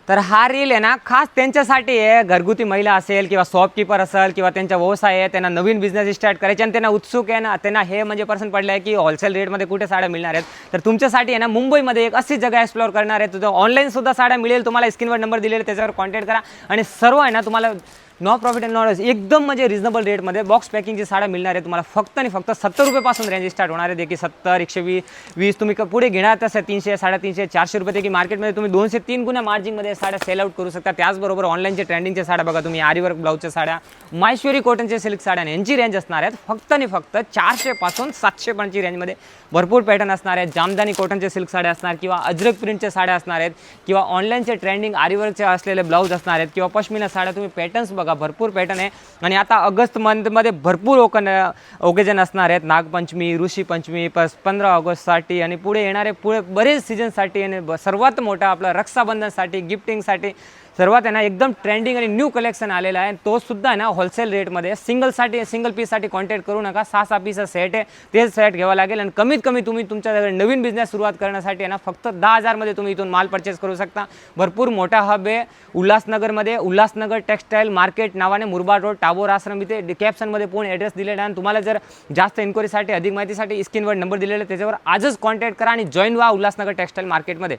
तर हा रील आहे ना खास त्यांच्यासाठी आहे, घरगुती महिला असेल किंवा शॉपकीपर असेल किंवा त्यांचा व्यवसाय आहे, त्यांना नवीन बिझनेस स्टार्ट करायचे आणि त्यांना उत्सुक आहे ना, त्यांना हे म्हणजे पसंत पडलं आहे की होलसेल रेटमध्ये कुठे साड्या मिळणार आहेत. तर तुमच्यासाठी आहे ना मुंबईमध्ये एक अशी जगा एक्सप्लोअर करणार आहे, तुझं ऑनलाईनसुद्धा साड्या मिळेल. तुम्हाला स्क्रीनवर नंबर दिलेले त्याच्यावर कॉन्टॅक्ट करा आणि सर्व आहे ना तुम्हाला नो प्रॉफिट अँड नॉलेज एकदम म्हणजे रिजनेबल रेटमध्ये बॉक्स पॅकिंगची साड्या मिळणार आहे तुम्हाला. फक्त आणि फक्त 70 रुपयापासून रेंज स्टार्ट होणार आहे. देखील 70, 120 तुम्ही पुढे घेणार तसं 300, 350, 400 रुपये देखील मार्केटमध्ये तुम्ही 2 ते 3 गुणा मार्जिनमध्ये साड्या सेल आउट करू शकता. त्याचबरोबर ऑनलाईनचे ट्रेंडिंगच्या साड्या बघा तुम्ही, आरीवर्क ब्लाउजच्या साड्या, माहेश्वरी कॉटनचे सिल्क साड्या, यांची रेंज असणार आहेत फक्त आणि फक्त 400 पासून 700 पर्यंतची रेंजमध्ये भरपूर पॅटर्न असणार आहेत. जामदानी कॉटनचे सिल्क साड्या असणार किंवा अजरक प्रिंटच्या साड्या असणार आहेत किंवा ऑनलाईनचे ट्रेंडिंग आरीवर्कचे असलेले ब्लाऊज असणार आहेत किंवा पश्मिना साड्या. तुम्ही पॅटर्न्स बघा, भरपूर पॅटर्न आहे. आणि आता ऑगस्ट मंथमध्ये भरपूर ओकेजन असणार आहेत. नागपंचमी, ऋषीपंचमी, 15 ऑगस्टसाठी आणि पुढे येणारे बरेच सीझनसाठी आणि सर्वात मोठा आपला रक्षाबंधनसाठी, गिफ्टिंगसाठी सर्वात आहे ना एकदम ट्रेंडिंग आणि न्यू कलेक्शन आलेला आहे. तो सुद्धा आहे ना होलसेल रेटमध्ये. सिंगल पीससाठी कॉन्टॅक्ट करू नका. 6 पीसचा सेट आहे, तेच सेट घ्यावा लागेल. आणि कमीत कमी तुम्ही तुमच्याकडे नवीन बिझनेस सुरुवात करण्यासाठी आहे ना फक्त 10,000 मध्ये तुम्ही इथून माल परचेस करू शकता. भरपूर मोठा हब आहे उल्हासनगरमध्ये. उल्हासनगर टेक्सटाईल मार्केट नावाने मुरबाड रोड, टागोर आश्रम, इथे कॅप्शनमध्ये पूर्ण ॲड्रेस दिलेला आहे. आणि तुम्हाला जर जास्त इन्क्वायरीसाठी, अधिक माहितीसाठी स्क्रीनवर नंबर दिलेला आहे, त्याच्यावर आजच कॉन्टॅक्ट करा आणि जॉईन व्हा उल्हासनगर टेक्सटाईल मार्केटमध्ये.